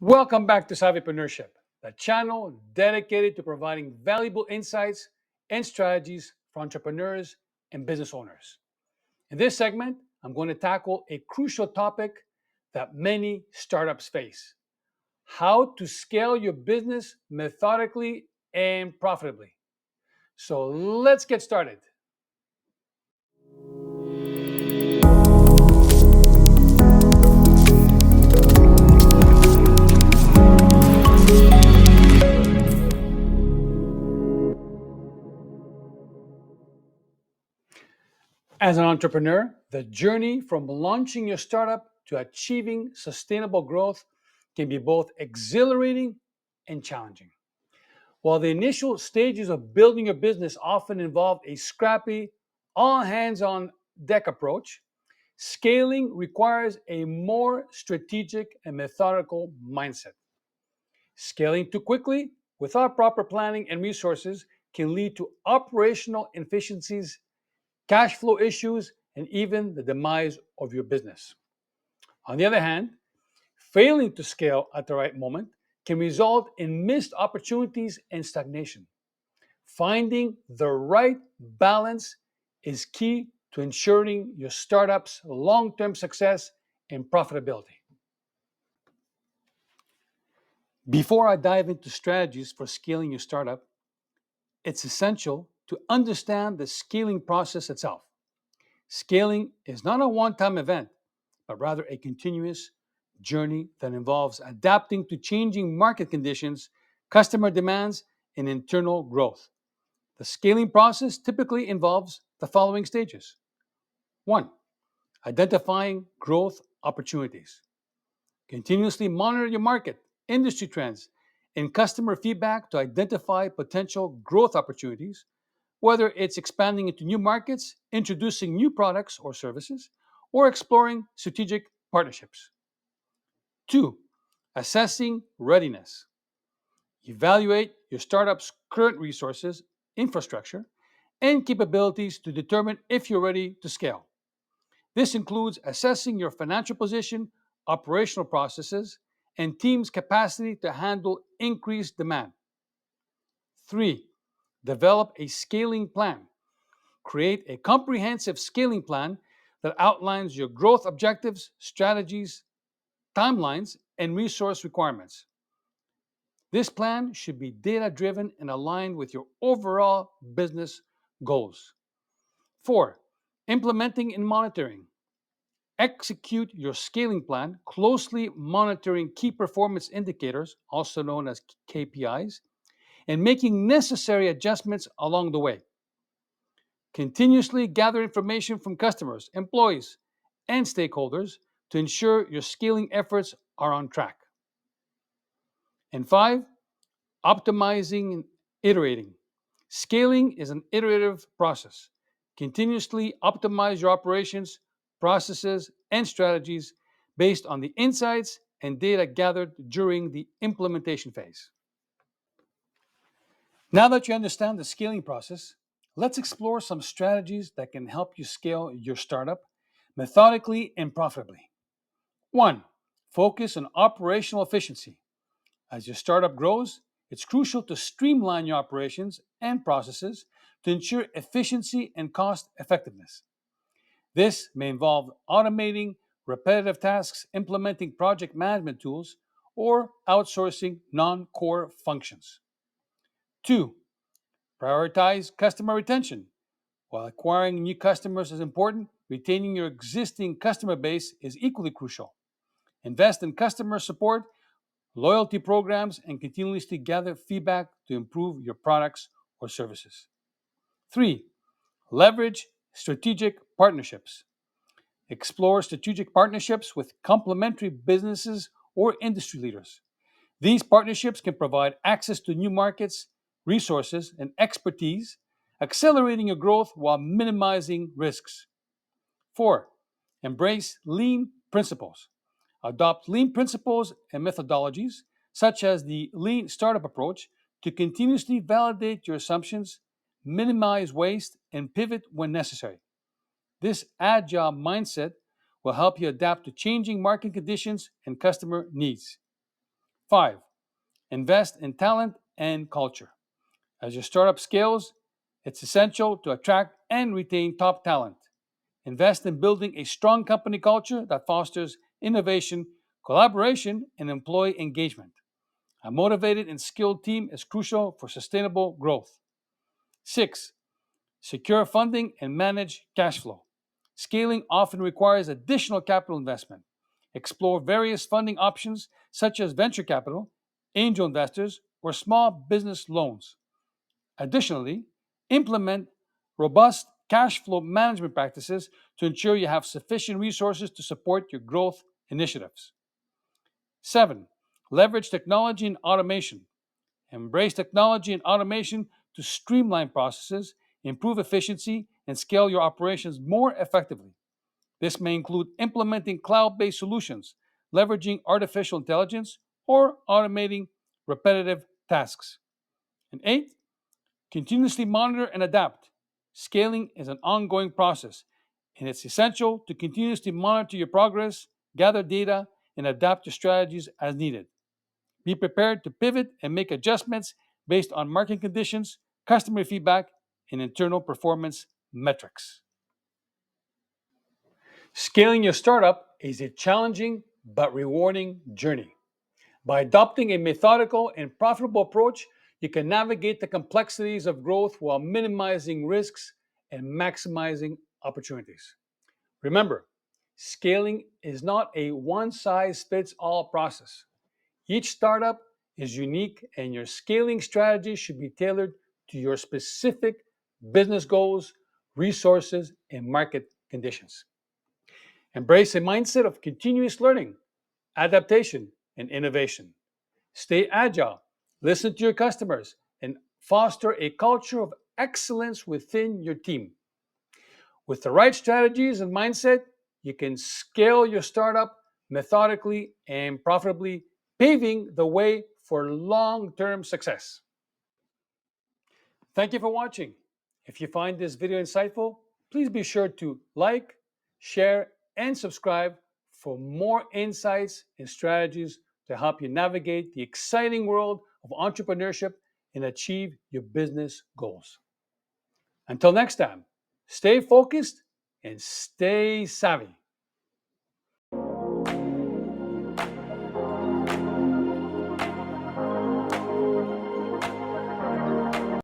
Welcome back to Savvypreneurship, the channel dedicated to providing valuable insights and strategies for entrepreneurs and business owners. In this segment, I'm going to tackle a crucial topic that many startups face: how to scale your business methodically and profitably. So let's get started. As an entrepreneur, the journey from launching your startup to achieving sustainable growth can be both exhilarating and challenging. While the initial stages of building your business often involve a scrappy, all hands on deck approach, scaling requires a more strategic and methodical mindset. Scaling too quickly without proper planning and resources can lead to operational inefficiencies, cash flow issues, and even the demise of your business. On the other hand, failing to scale at the right moment can result in missed opportunities and stagnation. Finding the right balance is key to ensuring your startup's long term success and profitability. Before I dive into strategies for scaling your startup, it's essential to understand the scaling process itself. Scaling is not a one time event, but rather a continuous journey that involves adapting to changing market conditions, customer demands, and internal growth. The scaling process typically involves the following stages. 1. Identifying growth opportunities. Continuously monitor your market, industry trends, and customer feedback to identify potential growth opportunities, whether it's expanding into new markets, introducing new products or services, or exploring strategic partnerships. 2. Assessing readiness. Evaluate your startup's current resources, infrastructure, and capabilities to determine if you're ready to scale. This includes assessing your financial position, operational processes, and team's capacity to handle increased demand. 3. Develop a scaling plan. Create a comprehensive scaling plan that outlines your growth objectives, strategies, timelines, and resource requirements. This plan should be data driven and aligned with your overall business goals. 4. Implementing and monitoring. Execute your scaling plan, closely monitoring key performance indicators, also known as KPIs, and making necessary adjustments along the way. Continuously gather information from customers, employees, and stakeholders to ensure your scaling efforts are on track. And 5, optimizing and iterating. Scaling is an iterative process. Continuously optimize your operations, processes, and strategies based on the insights and data gathered during the implementation phase. Now that you understand the scaling process, let's explore some strategies that can help you scale your startup methodically and profitably. 1. Focus on operational efficiency. As your startup grows, it's crucial to streamline your operations and processes to ensure efficiency and cost effectiveness. This may involve automating repetitive tasks, implementing project management tools, or outsourcing non core functions. 2. Prioritize customer retention. While acquiring new customers is important, retaining your existing customer base is equally crucial. Invest in customer support, loyalty programs, and continuously gather feedback to improve your products or services. 3. Leverage strategic partnerships. Explore strategic partnerships with complementary businesses or industry leaders. These partnerships can provide access to new markets, resources, and expertise, accelerating your growth while minimizing risks. 4. Embrace lean principles. Adopt lean principles and methodologies, such as the lean startup approach, to continuously validate your assumptions, minimize waste, and pivot when necessary. This agile mindset will help you adapt to changing market conditions and customer needs. 5. Invest in talent and culture. As your startup scales, it's essential to attract and retain top talent. Invest in building a strong company culture that fosters innovation, collaboration, and employee engagement. A motivated and skilled team is crucial for sustainable growth. 6. Secure funding and manage cash flow. Scaling often requires additional capital investment. Explore various funding options such as venture capital, angel investors, or small business loans. Additionally, implement robust cash flow management practices to ensure you have sufficient resources to support your growth initiatives. 7. Leverage technology and automation. Embrace technology and automation to streamline processes, improve efficiency, and scale your operations more effectively. This may include implementing cloud based solutions, leveraging artificial intelligence, or automating repetitive tasks. And 8, continuously monitor and adapt. Scaling is an ongoing process, and it's essential to continuously monitor your progress, gather data, and adapt your strategies as needed. Be prepared to pivot and make adjustments based on market conditions, customer feedback, and internal performance metrics. Scaling your startup is a challenging but rewarding journey. By adopting a methodical and profitable approach, you can navigate the complexities of growth while minimizing risks and maximizing opportunities. Remember, scaling is not a one size fits all process. Each startup is unique, and your scaling strategy should be tailored to your specific business goals, resources, and market conditions. Embrace a mindset of continuous learning, adaptation, and innovation. Stay agile, listen to your customers, and foster a culture of excellence within your team. With the right strategies and mindset, you can scale your startup methodically and profitably, paving the way for long term success. Thank you for watching. If you find this video insightful, please be sure to like, share, and subscribe for more insights and strategies to help you navigate the exciting world of entrepreneurship and achieve your business goals. Until next time, stay focused and stay savvy.